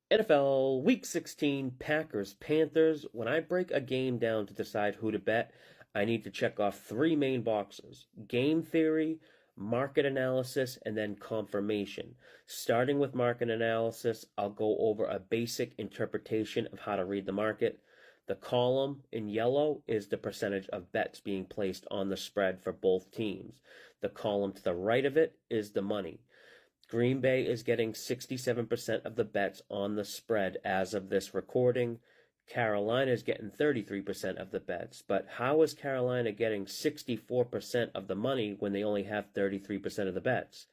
NFL Week 16 Packers Panthers. When I break a game down to decide who to bet, I need to check off three main boxes: game theory, market analysis, and then confirmation. Starting with market analysis, I'll go over a basic interpretation of how to read the market. The column in yellow is the percentage of bets being placed on the spread for both teams. The column to the right of it is the money. Green Bay is getting 67% of the bets on the spread as of this recording. Carolina is getting 33% of the bets. But how is Carolina getting 64% of the money when they only have 33% of the bets?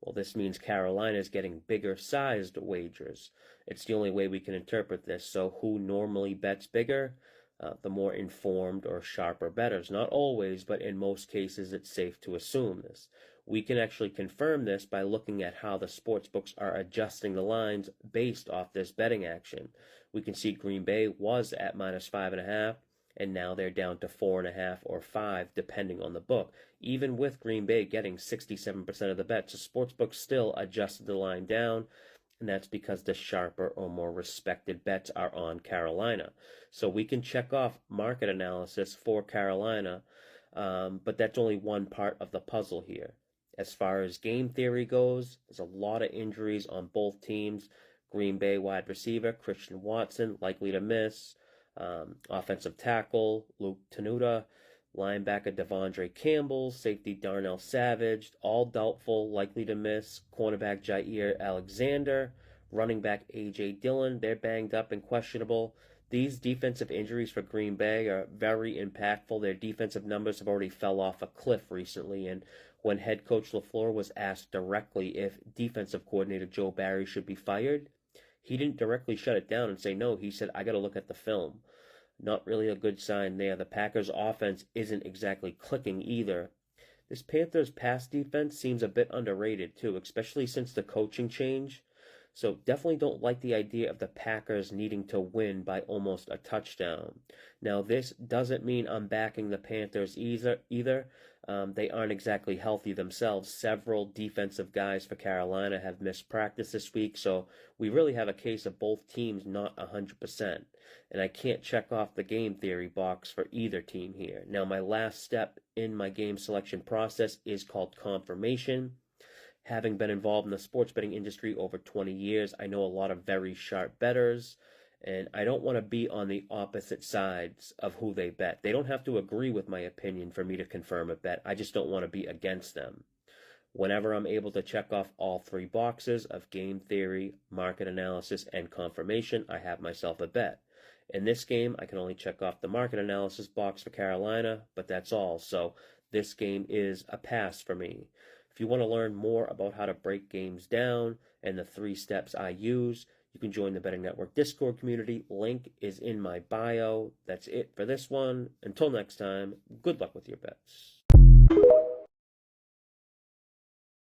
Well, this means Carolina is getting bigger sized wagers. It's the only way we can interpret this. So who normally bets bigger? The more informed or sharper bettors. Not always, but in most cases, it's safe to assume this. We can actually confirm this by looking at how the sportsbooks are adjusting the lines based off this betting action. We can see Green Bay was at -5.5, and now they're down to 4.5 or 5, depending on the book. Even with Green Bay getting 67% of the bets, the sportsbook still adjusted the line down, and that's because the sharper or more respected bets are on Carolina. So we can check off market analysis for Carolina, but that's only one part of the puzzle here. As far as game theory goes, there's a lot of injuries on both teams. Green Bay wide receiver Christian Watson likely to miss. Offensive tackle Luke Tenuta, linebacker Devondre Campbell, safety Darnell Savage, all doubtful, likely to miss. Cornerback Jair Alexander, running back A.J. Dillon, they're banged up and questionable. These defensive injuries for Green Bay are very impactful. Their defensive numbers have already fell off a cliff recently, and when head coach LaFleur was asked directly if defensive coordinator Joe Barry should be fired, he didn't directly shut it down and say no. He said, I got to look at the film. Not really a good sign there. The Packers' offense isn't exactly clicking either. This Panthers' pass defense seems a bit underrated too, especially since the coaching change. So definitely don't like the idea of the Packers needing to win by almost a touchdown. Now, this doesn't mean I'm backing the Panthers either. They aren't exactly healthy themselves. Several defensive guys for Carolina have missed practice this week, so we really have a case of both teams not 100%. And I can't check off the game theory box for either team here. Now, my last step in my game selection process is called confirmation. Having been involved in the sports betting industry over 20 years, I know a lot of very sharp bettors, and I don't want to be on the opposite sides of who they bet. They don't have to agree with my opinion for me to confirm a bet. I just don't want to be against them. Whenever I'm able to check off all three boxes of game theory, market analysis, and confirmation, I have myself a bet. In this game, I can only check off the market analysis box for Carolina, but that's all. So this game is a pass for me. If you want to learn more about how to break games down and the 3 steps I use, you can join the Betting Network Discord community. Link is in my bio. That's it for this one. Until next time, good luck with your bets.